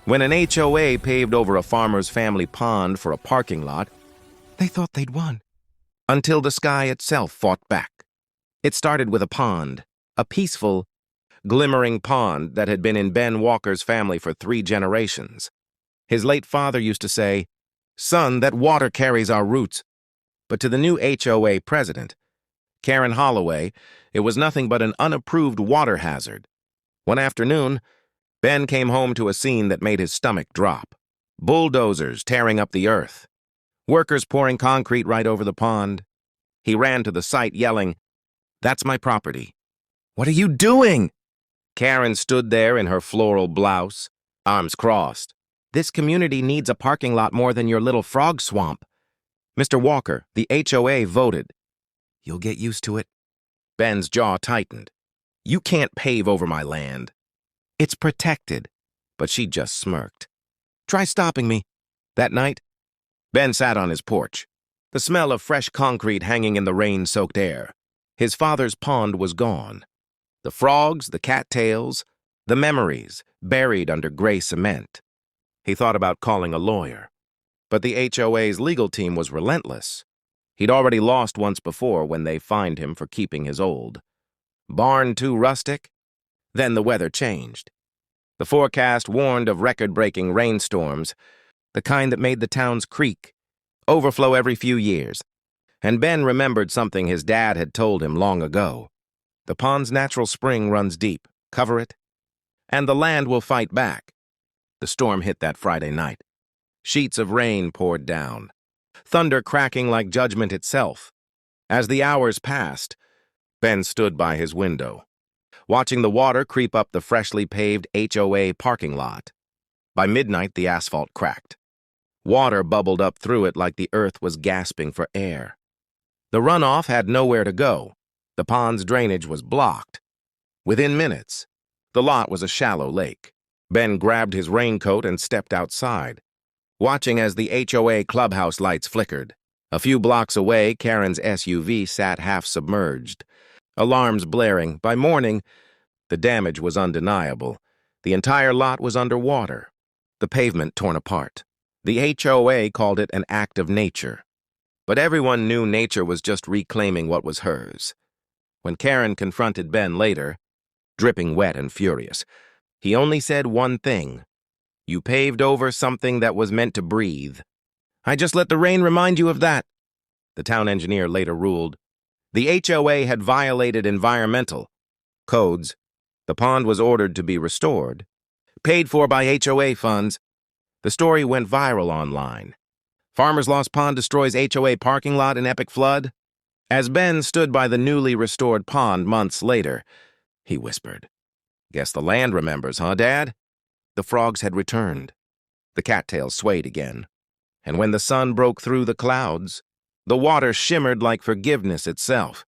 When an HOA paved over a farmer's family pond for a parking lot, they thought they'd won. Until the sky itself fought back. It started with a pond, a peaceful, glimmering pond that had been in Ben Walker's family for 3 generations. His late father used to say, "Son, that water carries our roots." But to the new HOA president, Karen Holloway, it was nothing but an unapproved water hazard. One afternoon, Ben came home to a scene that made his stomach drop. Bulldozers tearing up the earth. Workers pouring concrete right over the pond. He ran to the site yelling, "That's my property." "What are you doing?" Karen stood there in her floral blouse, arms crossed. "This community needs a parking lot more than your little frog swamp." Mr. Walker, the HOA, voted. "You'll get used to it." Ben's jaw tightened. "You can't pave over my land." "It's protected." But she just smirked. "Try stopping me." That night, Ben sat on his porch, the smell of fresh concrete hanging in the rain-soaked air. His father's pond was gone. The frogs, the cattails, the memories buried under gray cement. He thought about calling a lawyer. But the HOA's legal team was relentless. He'd already lost once before when they fined him for keeping his old barn too rustic. Then the weather changed. The forecast warned of record-breaking rainstorms, the kind that made the towns creak, overflow every few years. And Ben remembered something his dad had told him long ago. The pond's natural spring runs deep, cover it, and the land will fight back. The storm hit that Friday night. Sheets of rain poured down, thunder cracking like judgment itself. As the hours passed, Ben stood by his window, watching the water creep up the freshly paved HOA parking lot. By midnight, the asphalt cracked. Water bubbled up through it like the earth was gasping for air. The runoff had nowhere to go. The pond's drainage was blocked. Within minutes, the lot was a shallow lake. Ben grabbed his raincoat and stepped outside, watching as the HOA clubhouse lights flickered. A few blocks away, Karen's SUV sat half-submerged, alarms blaring. By morning, the damage was undeniable. The entire lot was underwater, the pavement torn apart. The HOA called it an act of nature. But everyone knew nature was just reclaiming what was hers. When Karen confronted Ben later, dripping wet and furious, he only said one thing: "You paved over something that was meant to breathe." "I just let the rain remind you of that," the town engineer later ruled. The HOA had violated environmental codes. The pond was ordered to be restored, paid for by HOA funds. The story went viral online. "Farmer's Lost Pond destroys HOA parking lot in epic flood." As Ben stood by the newly restored pond months later, he whispered, "Guess the land remembers, huh, Dad?" The frogs had returned. The cattails swayed again. And when the sun broke through the clouds, the water shimmered like forgiveness itself.